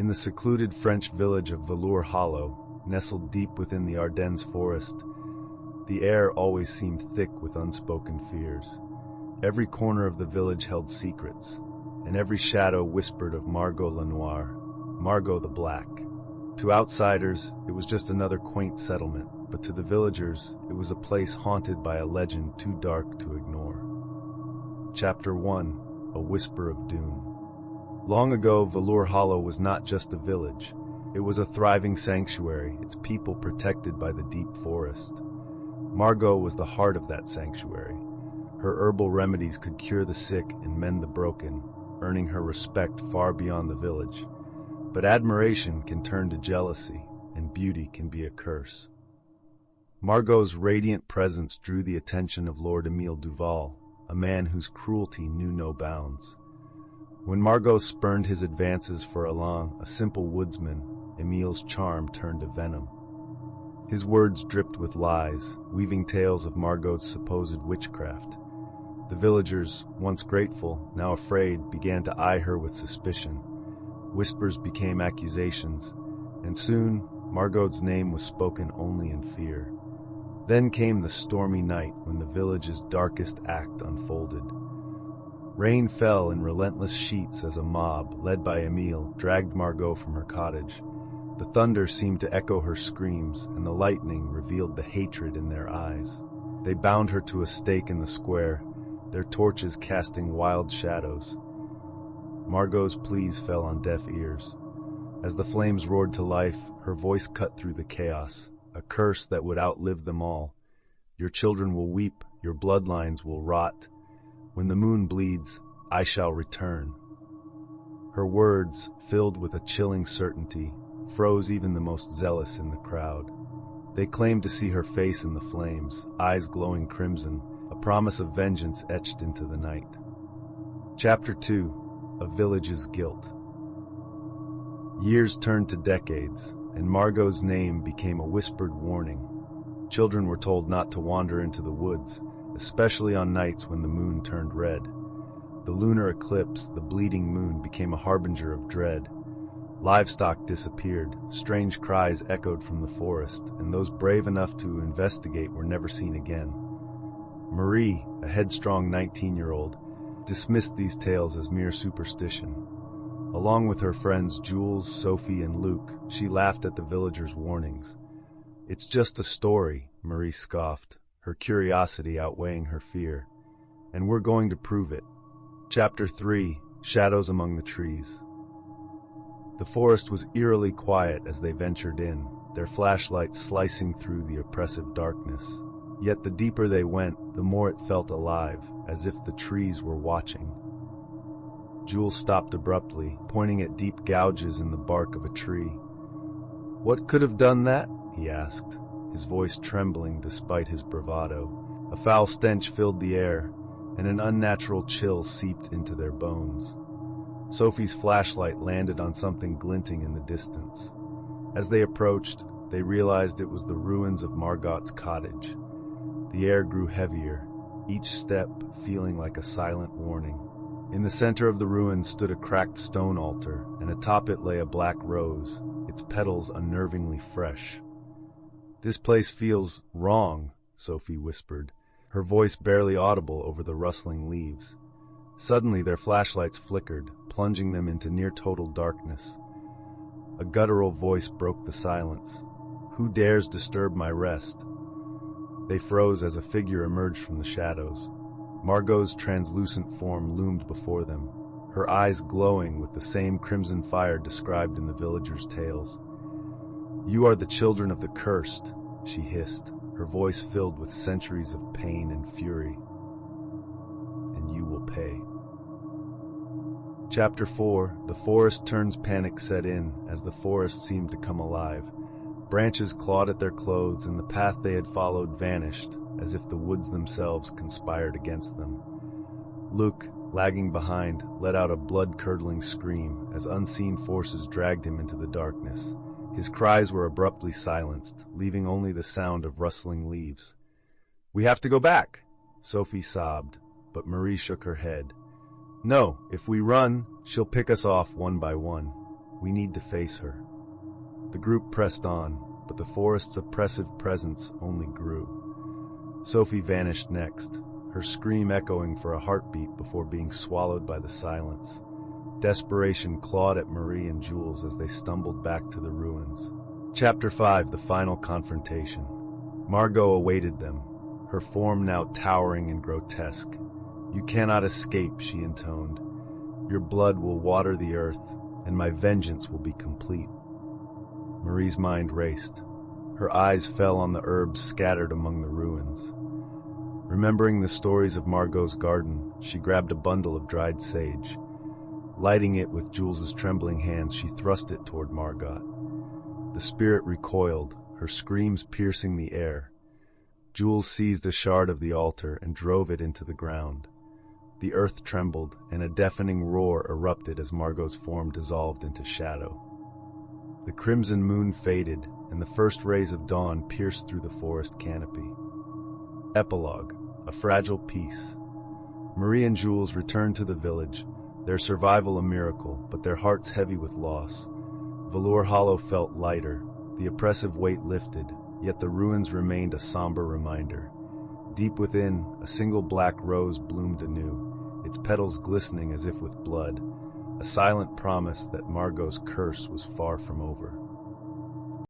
In the secluded French village of Velour Hollow, nestled deep within the Ardennes forest, the air always seemed thick with unspoken fears. Every corner of the village held secrets, and every shadow whispered of Margot la Noir, Margot the Black. To outsiders, it was just another quaint settlement, but to the villagers, it was a place haunted by a legend too dark to ignore. Chapter 1: A Whisper of Doom. Long ago, Velour Hollow was not just a village. It was a thriving sanctuary, its people protected by the deep forest. Margot was the heart of that sanctuary. Her herbal remedies could cure the sick and mend the broken, earning her respect far beyond the village. But admiration can turn to jealousy, and beauty can be a curse. Margot's radiant presence drew the attention of Lord Émile Duval, a man whose cruelty knew no bounds. When Margot spurned his advances for Alain, a simple woodsman, Émile's charm turned to venom. His words dripped with lies, weaving tales of Margot's supposed witchcraft. The villagers, once grateful, now afraid, began to eye her with suspicion. Whispers became accusations, and soon Margot's name was spoken only in fear. Then came the stormy night when the village's darkest act unfolded. Rain fell in relentless sheets as a mob, led by Émile, dragged Margot from her cottage. The thunder seemed to echo her screams, and the lightning revealed the hatred in their eyes. They bound her to a stake in the square, their torches casting wild shadows. Margot's pleas fell on deaf ears. As the flames roared to life, her voice cut through the chaos, a curse that would outlive them all. Your children will weep, your bloodlines will rot. When the moon bleeds, I shall return. Her words, filled with a chilling certainty, froze even the most zealous in the crowd. They claimed to see her face in the flames, eyes glowing crimson, a promise of vengeance etched into the night. Chapter 2: A Village's Guilt. Years turned to decades, and Margot's name became a whispered warning. Children were told not to wander into the woods, especially on nights when the moon turned red. The lunar eclipse, the bleeding moon, became a harbinger of dread. Livestock disappeared, strange cries echoed from the forest, and those brave enough to investigate were never seen again. Marie, a headstrong 19-year-old, dismissed these tales as mere superstition. Along with her friends Jules, Sophie, and Luc, she laughed at the villagers' warnings. "It's just a story," Marie scoffed, her curiosity outweighing her fear. "And we're going to prove it." Chapter 3: Shadows Among the Trees. The forest was eerily quiet as they ventured in, their flashlights slicing through the oppressive darkness. Yet the deeper they went, the more it felt alive, as if the trees were watching. Jules stopped abruptly, pointing at deep gouges in the bark of a tree. "What could have done that?" he asked, his voice trembling despite his bravado. A foul stench filled the air, and an unnatural chill seeped into their bones. Sophie's flashlight landed on something glinting in the distance. As they approached, they realized it was the ruins of Margot's cottage. The air grew heavier, each step feeling like a silent warning. In the center of the ruins stood a cracked stone altar, and atop it lay a black rose, its petals unnervingly fresh. "This place feels wrong," Sophie whispered, her voice barely audible over the rustling leaves. Suddenly their flashlights flickered, plunging them into near-total darkness. A guttural voice broke the silence. "Who dares disturb my rest?" They froze as a figure emerged from the shadows. Margot's translucent form loomed before them, her eyes glowing with the same crimson fire described in the villagers' tales. "You are the children of the cursed," she hissed, her voice filled with centuries of pain and fury. "And you will pay." Chapter 4: The forest turns. Panic set in as the forest seemed to come alive. Branches clawed at their clothes, and the path they had followed vanished, as if the woods themselves conspired against them. Luc, lagging behind, let out a blood-curdling scream as unseen forces dragged him into the darkness. His cries were abruptly silenced, leaving only the sound of rustling leaves. "We have to go back," Sophie sobbed, but Marie shook her head. "No, if we run, she'll pick us off one by one." We need to face her. The group pressed on, but the forest's oppressive presence only grew. Sophie vanished next, her scream echoing for a heartbeat before being swallowed by the silence. Desperation clawed at Marie and Jules as they stumbled back to the ruins. Chapter 5: The Final Confrontation. Margot awaited them, her form now towering and grotesque. "You cannot escape," she intoned. "Your blood will water the earth, and my vengeance will be complete." Marie's mind raced. Her eyes fell on the herbs scattered among the ruins. Remembering the stories of Margot's garden, she grabbed a bundle of dried sage. Lighting it with Jules's trembling hands, she thrust it toward Margot. The spirit recoiled, her screams piercing the air. Jules seized a shard of the altar and drove it into the ground. The earth trembled, and a deafening roar erupted as Margot's form dissolved into shadow. The crimson moon faded, and the first rays of dawn pierced through the forest canopy. Epilogue: A fragile peace. Marie and Jules returned to the village, their survival a miracle, but their hearts heavy with loss. Velour Hollow felt lighter, the oppressive weight lifted, yet the ruins remained a somber reminder. Deep within, a single black rose bloomed anew, its petals glistening as if with blood, a silent promise that Margot's curse was far from over.